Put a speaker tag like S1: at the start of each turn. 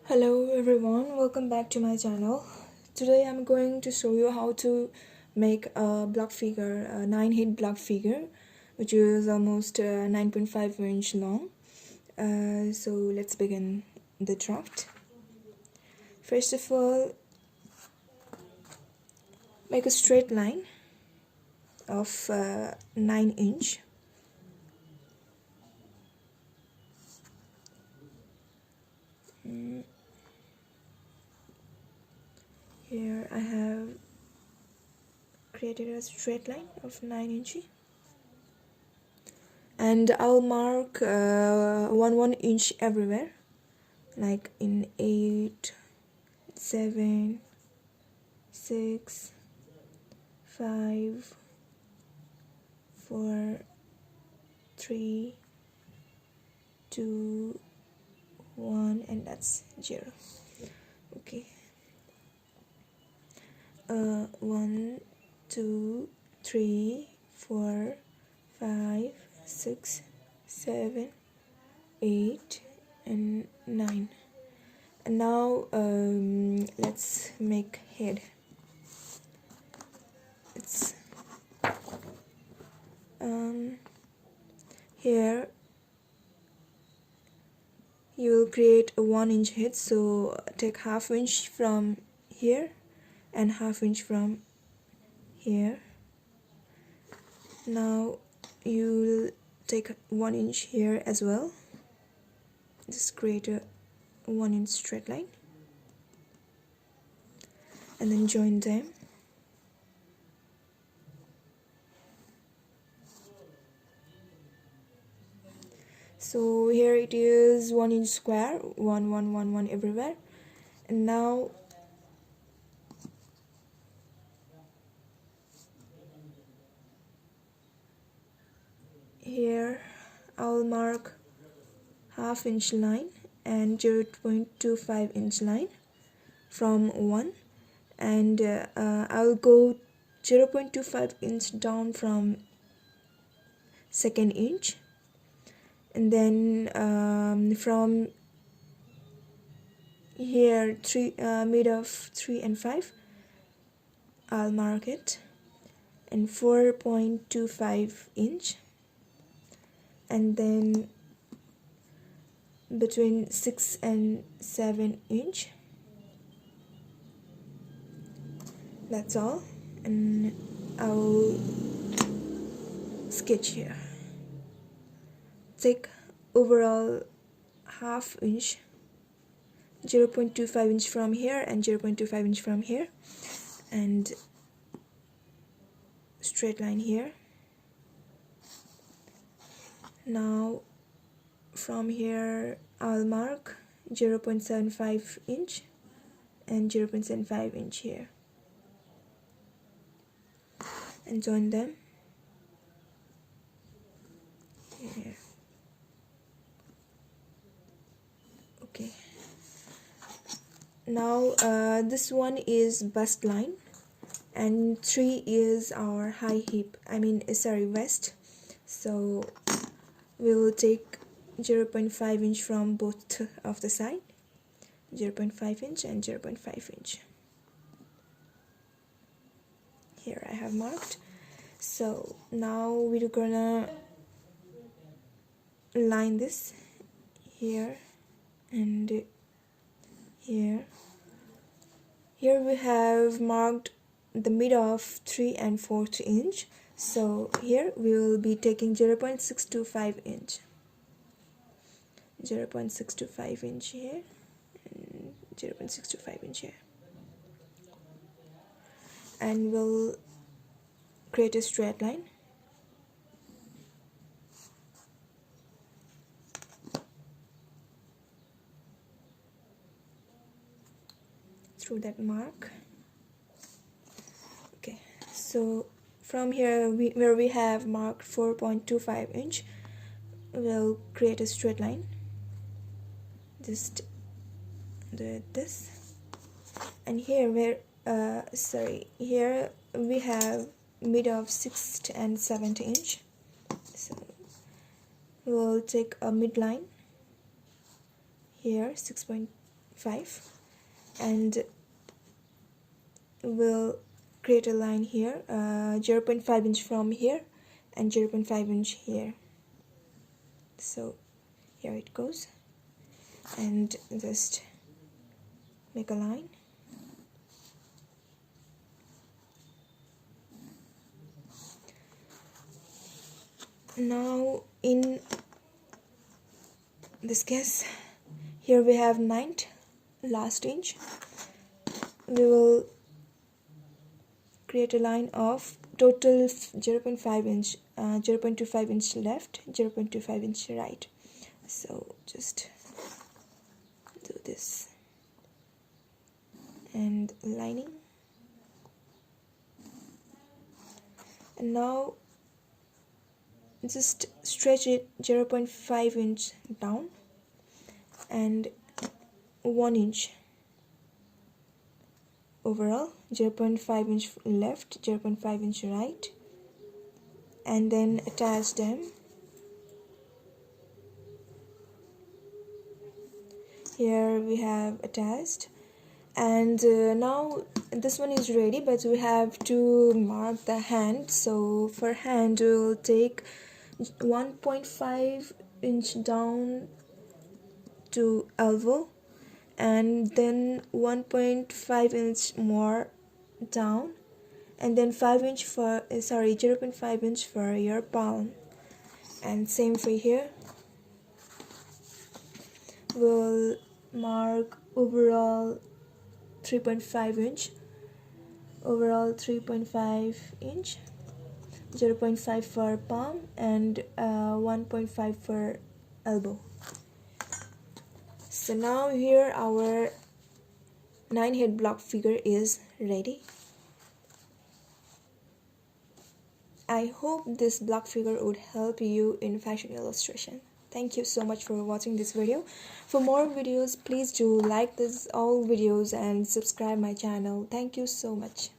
S1: Hello everyone, welcome back to my channel. Today I'm going to show you how to make a block figure, a 9-hit block figure, which is almost 9.5 inch long. So let's begin the draft. First of all, make a straight line of 9 inch. Here I have created a straight line of 9 inch, and I'll mark 1 inch everywhere, like in 8, 7, 6, 5, 4, 3, 2, 1, and that's 0. Okay. 1, 2, 3, 4, 5, 6, 7, 8, and 9. And now let's make head. It's here you will create a 1 inch head, so take half inch from here and half inch from here. Now you will take 1 inch here as well. Just create a 1 inch straight line and then join them. So here it is 1 inch square, 1 1 1 1 everywhere. And now here I'll mark half inch line and 0.25 inch line from 1, and I'll go 0.25 inch down from 2nd inch, and then from here mid of 3 and 5 I'll mark it, and 4.25 inch, and then between 6 and 7 inch. That's all, and I'll sketch here. Take overall half inch, 0.25 inch from here and 0.25 inch from here, and straight line here. Now from here I'll mark 0.75 inch and 0.75 inch here and join them here. Okay, now this one is bust line and 3 is our high hip, waist. So we will take 0.5 inch from both of the side, 0.5 inch and 0.5 inch. Here I have marked. So now we're gonna line this here and here. Here we have marked the mid of 3 and 4th inch. So here we will be taking 0.625 inch. 0.625 inch here and 0.625 inch here, and we'll create a straight line through that mark. Okay, so from here where we have marked 4.25 inch, we'll create a straight line. Just do this, and here here we have mid of 6th and 7th inch, so we'll take a midline here, 6.5 0.5, and we'll create a line here, 0.5 inch from here and 0.5 inch here. So here it goes, and just make a line. Now in this case, here we have 9th last inch. We will create a line of total 0.5 inch, 0.25 inch left, 0.25 inch right. So just do this and lining, and now just stretch it 0.5 inch down and 1 inch overall, 0.5 inch left, 0.5 inch right, and then attach them. Here we have attached, and now this one is ready, but we have to mark the hand. So for hand, we will take 1.5 inch down to elbow, and then 1.5 inch more down, and then 5 inch for 0.5 inch for your palm, and same for here. We'll mark overall 3.5 inch, overall 3.5 inch, 0.5 for palm, and 1.5 for elbow. So now here our 9-head block figure is ready. I hope this block figure would help you in fashion illustration. Thank you so much for watching this video. For more videos, please do like all videos and subscribe my channel. Thank you so much.